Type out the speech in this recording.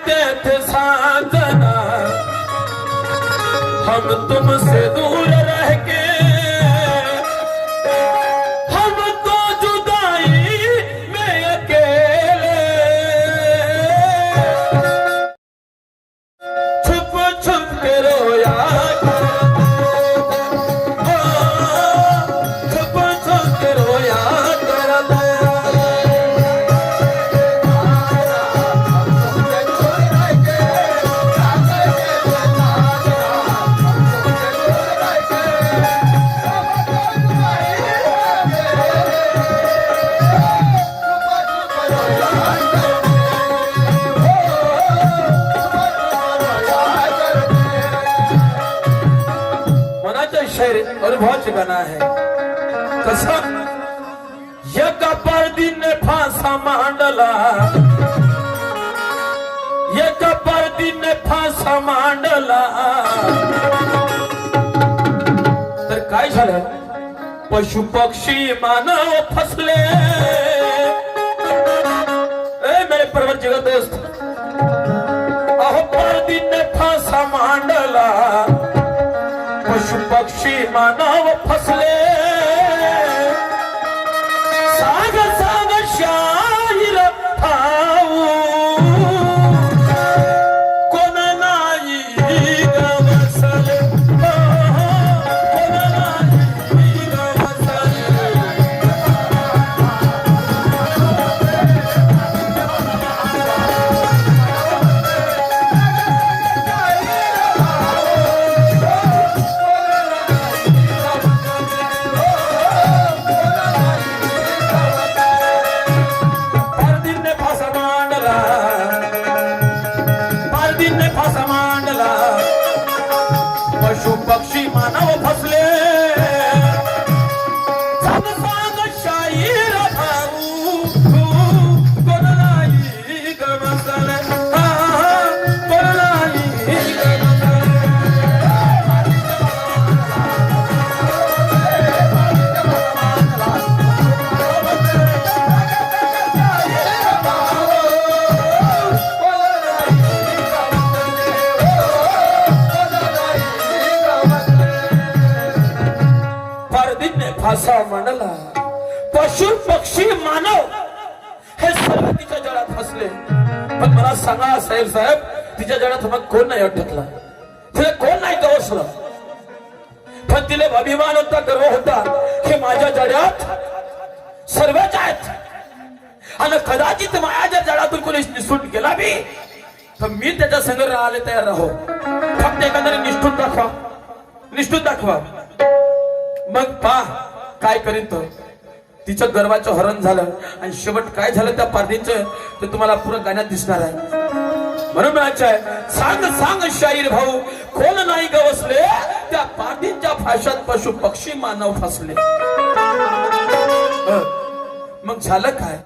रहते थे साजना, हम तुमसे दूर रह के हम तो जुदाई में अकेले छुप छुप के रोया छुप छुप के रोया करते। शेर और बहुत गाना है कसम यका पर दिन ने फांसा मांडला, यका पर दिन ने फांसा मांडला तर काय झालं? पशु पक्षी मानव फसले। ए मेरे पर्वत जगत दोस्त, अहो पर दिन ने फांसा मांडला, पशु पक्षी मानव फसले। साग साग शाहीर ठाऊ कोण नाही गवसले, कोण नाही गवसले। पशु पक्षी मानव फसले। सांग सांग शाहीर ठाऊ कोण नाही गवसले, कोण नाही फासा मांडला। पशु पक्षी मानव हे सर्व तिच्या जळात फसले। पण मला सांगा साहेब साहेब, तिच्या जळात मग कोण नाही अटकला, तिला कोण नाही गवसलं। पण तिला अभिमान होता, गर्व होता की माझ्या जळात सर्वच आहेत आणि कदाचित माझ्या जळातून कोणी निसटून गेला बी तर मी त्याच्या संग राहायला तयार राहो। फक्त एखाद्याने निष्ठून दाखवा, निष्ठून दाखवा, मग पहा काय करीन तो। तिचं गर्वाचं हरण झालं आणि शेवट काय झालं त्या पारधीचं ते तुम्हाला पुरं गाण्यात दिसणार आहे। म्हणून म्हणायचं आहे, सांग सांग शाहीर भाऊ कोण नाही गवसले, त्या पारधीच्या फाशात पशु पक्षी मानव फसले। मग झालं काय?